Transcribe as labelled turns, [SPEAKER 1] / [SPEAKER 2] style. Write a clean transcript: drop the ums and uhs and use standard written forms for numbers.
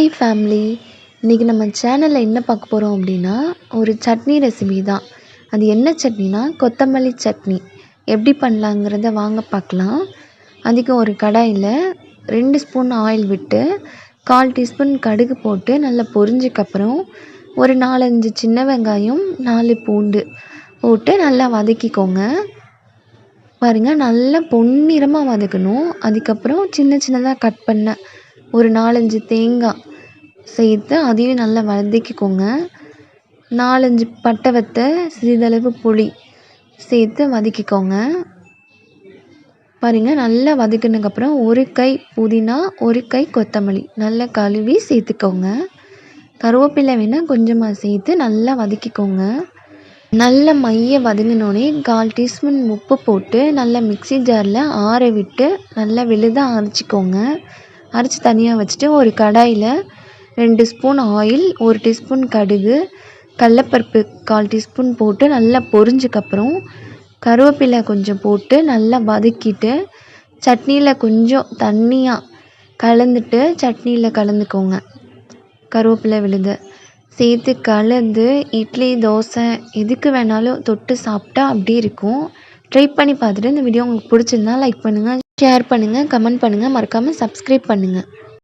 [SPEAKER 1] Hi family. இன்றைக்கி நம்ம சேனலில் என்ன பார்க்க போகிறோம் அப்படின்னா, ஒரு சட்னி ரெசிபி தான். அது என்ன சட்னினா, கொத்தமல்லி சட்னி. எப்படி பண்ணலாங்கிறத வாங்க பார்க்கலாம். அதுக்கு ஒரு கடாயில் 2 ஸ்பூன் ஆயில் விட்டு 1/4 டீஸ்பூன் கடுகு போட்டு நல்லா பொரிஞ்சதுக்கப்புறம் ஒரு 4-5 சின்ன வெங்காயம், 4 பூண்டு போட்டு நல்லா வதக்கிக்கோங்க. பாருங்கள், நல்லா பொன்னிறமாக வதக்கணும். அதுக்கப்புறம் சின்ன சின்னதாக கட் பண்ண ஒரு 4-5 தேங்காய் சேர்த்து அதையும் நல்லா வதக்கிக்கோங்க. 4-5 பட்டை வத்தை, சிறிதளவு புளி சேர்த்து வதக்கிக்கோங்க. பாருங்கள், நல்லா வதக்கினதுக்கப்புறம் ஒரு கை புதினா, ஒரு கை கொத்தமல்லி நல்லா கழுவி சேர்த்துக்கோங்க. கருவேப்பிலை வேணால் கொஞ்சமாக சேர்த்து நல்லா வதக்கிக்கோங்க. நல்ல மைய வதங்கினோடனே 1/4 டீஸ்பூன் உப்பு போட்டு நல்லா மிக்ஸி ஜாரில் ஆற விட்டு நல்லா விழுதாக அரைச்சிக்கோங்க. அரைச்சி தனியாக வச்சுட்டு ஒரு கடாயில் 2 ஸ்பூன் ஆயில், 1 டீஸ்பூன் கடுகு, கடலப்பருப்பு 1/4 டீஸ்பூன் போட்டு நல்லா பொரிஞ்சதுக்கப்புறம் கருவேப்பிலை கொஞ்சம் போட்டு நல்லா வதக்கிட்டு சட்னியில் கொஞ்சம் தண்ணியாக கலந்துட்டு சட்னியில் கலந்துக்கோங்க. கருவேப்பிலை விழுத சேர்த்து கலந்து இட்லி, தோசை எதுக்கு வேணாலும் தொட்டு சாப்பிட்டா அப்படி இருக்கும். ட்ரை பண்ணி பார்த்துட்டு இந்த வீடியோ உங்களுக்கு பிடிச்சிருந்தா லைக் பண்ணுங்கள், ஷேர் பண்ணுங்கள், கமெண்ட் பண்ணுங்கள், மறக்காமல் சப்ஸ்கிரைப் பண்ணுங்கள்.